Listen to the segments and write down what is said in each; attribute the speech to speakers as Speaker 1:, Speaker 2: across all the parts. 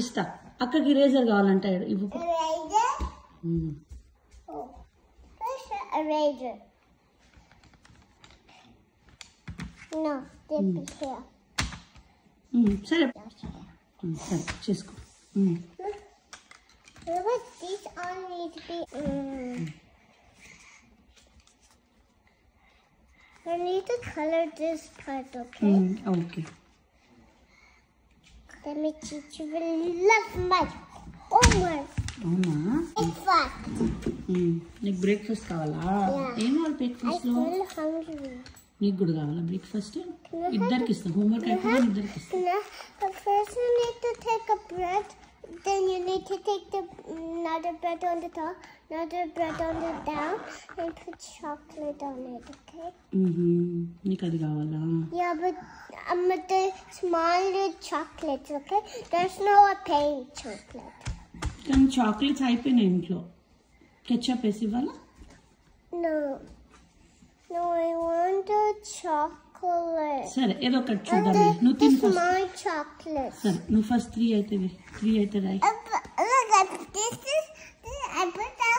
Speaker 1: ఇస్తా అక్కకి ఇరేజర్ కావాలంటే ఇవ్వు
Speaker 2: Eraser. No, dip it here.
Speaker 1: సరే సరే చేసుకో
Speaker 2: Look, these all need to be. I need to color this part, okay?
Speaker 1: Okay.
Speaker 2: Let me teach you a love my homework.
Speaker 1: అవునా
Speaker 2: It's fun.
Speaker 1: నీకు breakfast కావాలా ఏం కావాలి బ్రేక్ఫాస్ట్ లో
Speaker 2: I'm hungry.
Speaker 1: నీకు కూడా కావాలా బ్రేక్ఫాస్ట్ ఇద్దరికి ఇస్తాం హోంవర్క్ అయిపోయింది ఇద్దరికి ఇస్తాం
Speaker 2: First you need to take a bread, then you need to take the another bread on the top, another bread on the down, and put chocolate on it, okay?
Speaker 1: నీకు అది కావాలా
Speaker 2: Yeah, but with the smaller chocolates, okay? There's no plain chocolate.
Speaker 1: కానీ chocolates అయిపోయినాయి ఇంట్లో ketchup వేసి ఇవ్వాలా
Speaker 2: No, I want the chocolate.
Speaker 1: సరే ఏదో ఒకటి చూద్దాం నువ్వు తిను ఫస్ట్
Speaker 2: My chocolate.
Speaker 1: సరే నువ్వు ఫస్ట్ 3 అయితే రాయి
Speaker 2: Look at this is I put a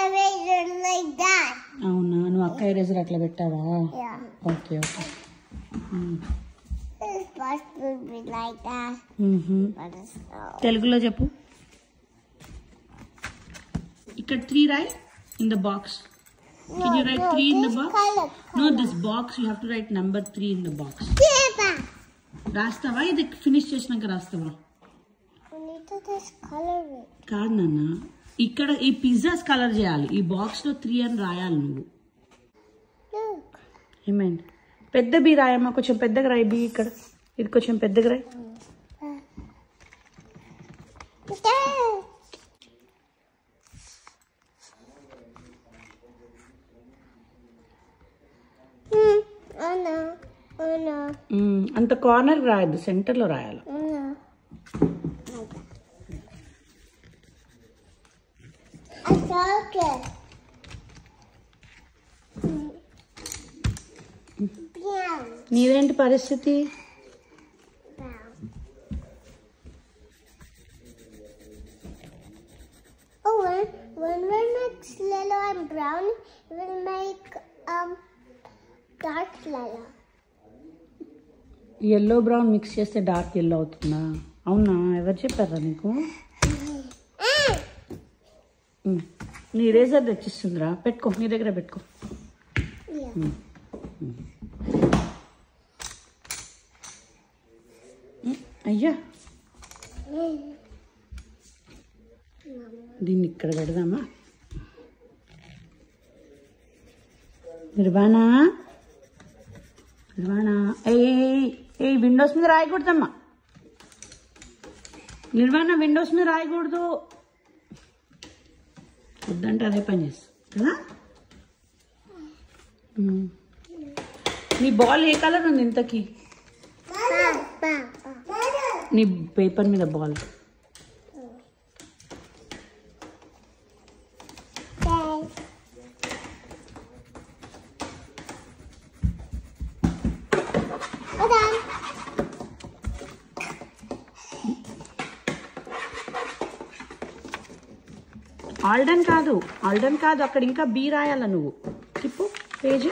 Speaker 2: eraser like that.
Speaker 1: అవునా నువ్వు అక్క ఎరేజర్ అట్లా పెట్టావా
Speaker 2: Yeah.
Speaker 1: Okay okay
Speaker 2: This bus would be like that. But it's not.
Speaker 1: తెలుగులో చెప్పు ఇక్కడ 3 రాయి in the box Can you write 3 in the box? No, this box you have to write number 3 in the box. రాస్తావా ఇది finish చేసినాక రాస్తావా కాదు నాన్న ఇక్కడ ఈ పిజ్జాస్ కలర్ చేయాలి ఈ బాక్స్ లో 3 అని రాయాలి నువ్వు ఏమైంది పెద్ద బి రాయమ్మా కొంచెం పెద్దగా రాయి బి ఇక్కడ ఇది కొంచెం పెద్దగా రాయి అంత కార్నర్ రాయద్దు సెంటర్ లో రాయాలి నీదేంటి పరిస్థితి
Speaker 2: When we mix yellow and brown, we'll make dark yellow.
Speaker 1: yellow brown mix చేస్తే డార్క్ yellow అవుతుందా అవునా ఎవరు చెప్పారా నీకు నీ ఇరేజర్ తెచ్చిస్తుందిరా పెట్టుకో నీ దగ్గర పెట్టుకో అయ్యా దీన్ని ఇక్కడ పెడదామా నిర్వాణ ఏ విండోస్ మీద రాయకూడదమ్మా నిర్వాణ విండోస్ మీద రాయకూడదు వద్దంటే అదే పని చేస్తా కదా నీ బాల్ ఏ కలర్ ఉంది ఇంతకీ నీ పేపర్ మీద బాల్ ఆల్డన్ కాదు అక్కడ ఇంకా బి రాయాల నువ్వు తిప్పు పేజ్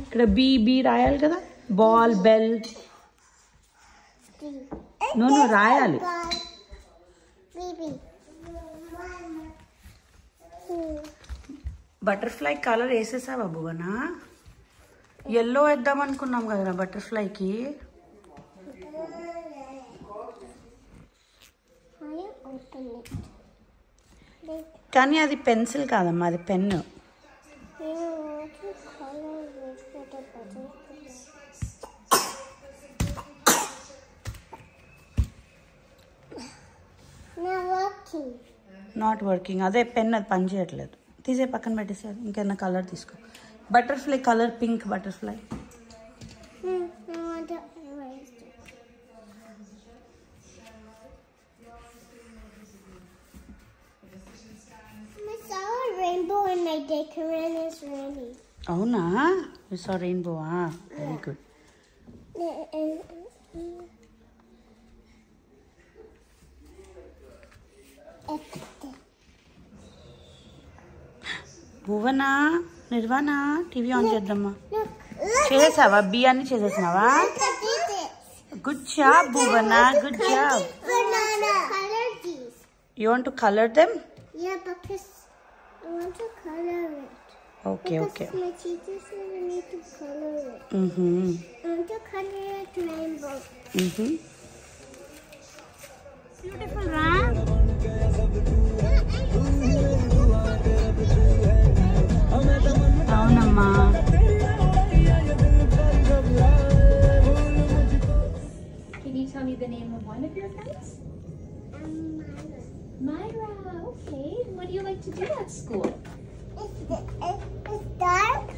Speaker 1: ఇక్కడ బి రాయాలి కదా బాల్ బెల్ నువ్వు రాయాలి బటర్ఫ్లై కలర్ వేసేసావా భువనా ఎల్లో వేద్దాం అనుకున్నాం కదా బటర్ఫ్లైకి కానీ అది పెన్సిల్ కాదమ్మా అది పెన్ను నాట్ వర్కింగ్ అదే పెన్ అది పని చేయట్లేదు తీసే పక్కన పెట్టేసారు ఇంకేనా కలర్ తీసుకో butterfly colour pink butterfly
Speaker 2: Rainbow and my decoration is ready.
Speaker 1: అవునా you saw rainbow very good Bhuvana Nirvana TV on చేద్దామా
Speaker 2: Look.
Speaker 1: చేసేసావా బియ్యాన్ని చేసేసినావా
Speaker 2: Look at this.
Speaker 1: Good job Bhuvana good job
Speaker 2: Banana. Color these.
Speaker 1: You want to colour them
Speaker 2: Yeah, because I want to color it.
Speaker 1: Okay okay
Speaker 2: Because my teacher said I need to color it. I want to color it rainbow.
Speaker 1: Beautiful రా అవునమ్మా
Speaker 3: Can you tell me the name of one of your friends?
Speaker 2: Myra.
Speaker 3: Myra, okay. What do you like to do at school?
Speaker 2: It's dark